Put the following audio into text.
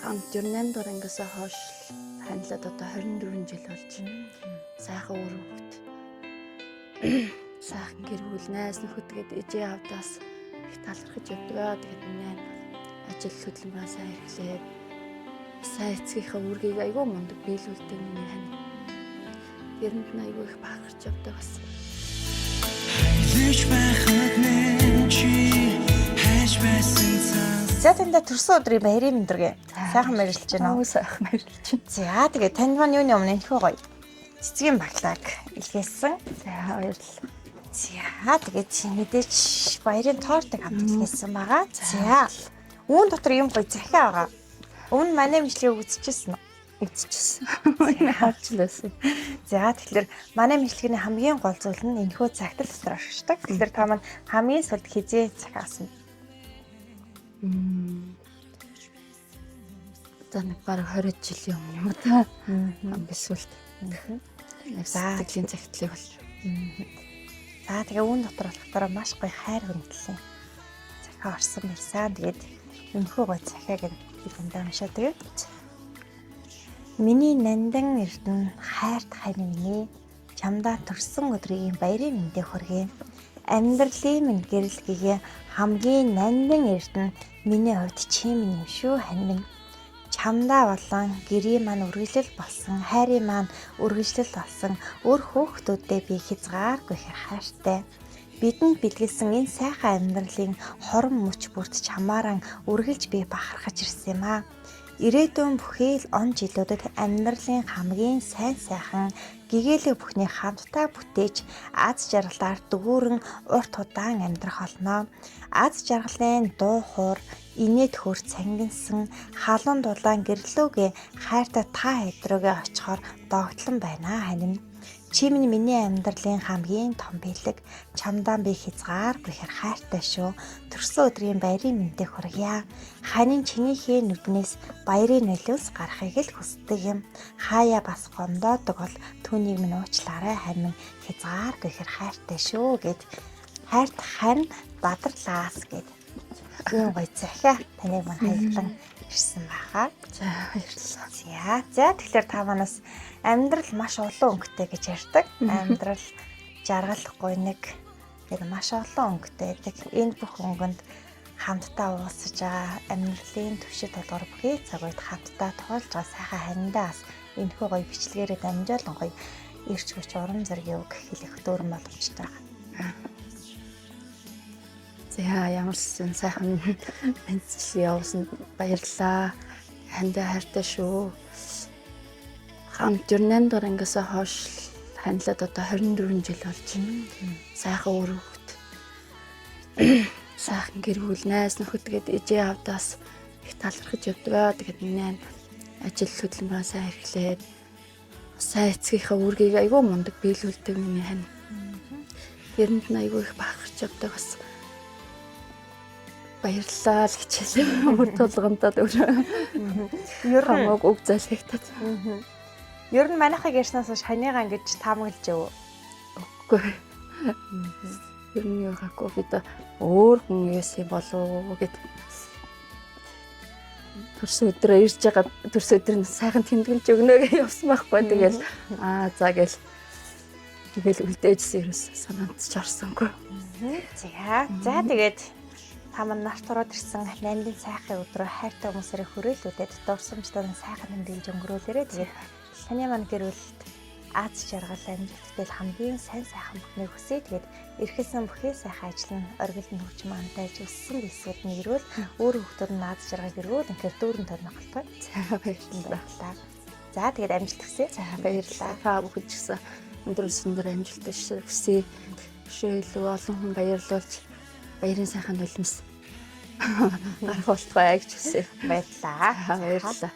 Хамт 48 дугаар ангиас хойш танилаад одоо 24 жил болж байна. Сайхан үр хөвгт. Сайхан гэр бүл найз нөхөдгээд ээжээ авдаас их талархаж явдаг. Тэгээд миний ажил хөдөлмөрөө сайн эхлээд сайн эцгийнхээ үргийг айгүй мундаг биелүүлдэг миний хань. Тэрэнд нь айгүй их бахарч явдаг бас. За танда төрсөн өдрийн баярын мэндэргээ. Сайхан мэрилж байна уу? Сайхан мэрилж байна. За тэгээ танд маань юуны өмнө энэхүү гоё цэцгийн баглааг илгээсэн. За баярлалаа. За тэгээд мэдээж баярын тортыг хамт илгээсэн байгаа. За үүн дотор юм гоё захиа байгаа. Өмнө манай мэдлэгийг үзчихсэн үү? Үзчихсэн. Харж лээсэн. За тэгэхээр манай мэдлэгийн хамгийн гол зүйл нь энэхүү цагтл дотор оршдог. Тэгэхээр та маань хамгийн сүүлд хизээ захиасан. За нэг бараг 20 жилийн өмнө юм уу та. Хамгийн сүлд. Яг сэтгэлийн цагтлыг болж. За тэгээ үүн дотор болохоор маш гоё хайр хүндэтгэлийн захиа орсон байсан. Тэгээд өнөхөө гоё захиаг энэ уншаад тэгээ. Миний нандан эрдэнэ хайрт хань минь чамдаа төрсөн өдрийн баярын мэндэ хүргэе. Амьдралын минь гэрэлгээ хамгийн нандан эрдэнэ миний хувьд чи минь юм шүү хань минь. Чамдаа болон гэрийн маань үргэлжлэл болсон, хайрын маань үргэлжлэл болсон өр хөөхтүүдэд би хязгааргүй хайртай. Бидэнд бэлгэлсэн энэ сайхан амьдралын хорон мөч бүрт чамааран үргэлж би бахархаж ирсэн юм аа. Ирээдүйн бүхий л он жилүүдэд амьдралын хамгийн сайн сайхан гэгээлэг бүхний хамтдаа бүтээж аз жаргалаар дүүрэн урт удаан амьдрах болно. Аз жаргалын дуу хуур инээд хөр цангинсан халуун дулаан гэрлүүгээ хайртай та хэдрүүгээ очихоор догтлон байна ханин. Чи минь миний амьдралын хамгийн том бэлэг. Чамдаа би хязгааргүй хайртай шүү. Төрсөн өдрийн баярын мэндэ хүргье. Ханин чинийхээ нүднээс баярын нөлөөс гарахыг л хүсдэг юм. Хаяа бас гомдоодог бол түүнийг минь уучлаарай хань минь хязгааргүй хайртай шүү гэд хайрт хань бадарлаас гэд ийм гоё захиа таныг мань хайлтан ирсэн байгаа. За баярлалаа. За тэгэхээр та манаас амьдрал маш олон өнгөтэй гэж ярьдаг. Амьдрал жаргалахгүй нэг маш олон өнгөтэй байдаг. Энэ бүх өнгөнд хамтдаа уусаж байгаа амьдралын төвшөд толгор бүхий цаг үед хамтдаа тоолж байгаа сайхан ханиндаас энэхүү гоё бичлэгээрээ дамжуулан гоё ирч хүч уран зургийн үг хэлэх дүүрэн боломжтой байна. За ямар сайхан мэдчил явуулсан баярлалаа. Хандаа хайртай шүү. Хамт 48 дугаар ангиас хойш танилаад одоо 24 жил болж байна. Сайхан үр хөвгт. Сайхан гэр бүл найз нөхөдгээд ээжээ авдаас их талархаж явдаг. Тэгээд миний ажил хөдөлмөрөө сайн эхлээд сайн эцгийнхээ үргийг айгүй мундаг биелүүлдэг миний хань. Тэрэнд нь айгүй их бахарч явдаг бас. Баярлалаа л хичээлээ. Бүр тулгамдаад өөр. Ер нь үг залхигтаад. Ер нь манайхыг ярьснаас хойш ханыгаа ингэж таамаглаж яв. Үгүй. Ер нь юу хаагүй бид өөр хүн юусэн болов гэд. Төрсөн өдрөө ирж байгаа төрсөн өдрийн сайхан тэмдэглэж өгнө гэж явсан байхгүй. Тэгэл за гэл. Тэгэл үлдээжсэн ерөөс санаанд ч орсонгүй. За тэгээд та маань нарт ороод ирсэн нандин сайхан өдрөө хайртай хүмүүсээр хүрээлүүдэд дурсамжтай сайхан тэмдэглэж өнгөрүүлээрэ. Тэгээд таны маань гэр бүлд аз жаргал амжилттай хамгийн сайн сайхан бүхнийг хүсье. Тэгээд эрхэлсэн бүхий сайхан ажил нь оргилд хөгжим амтайж өссөн бисүүд нь ирвэл өөр хүмүүсд нь аз жаргал гэрүүл ингээд дүүрэн тоногтой. За баярлалаа. За тэгээд амжилт хүсье. За баярлалаа. Та бүхэн ч гэсэн өндөр өсөндөр амжилттай хүсье. Шөө илүү олон хүн баярлуулж баярын сайхан нулимс гарах болтугай гэж хүсье. Баярлалаа. Баярлалаа.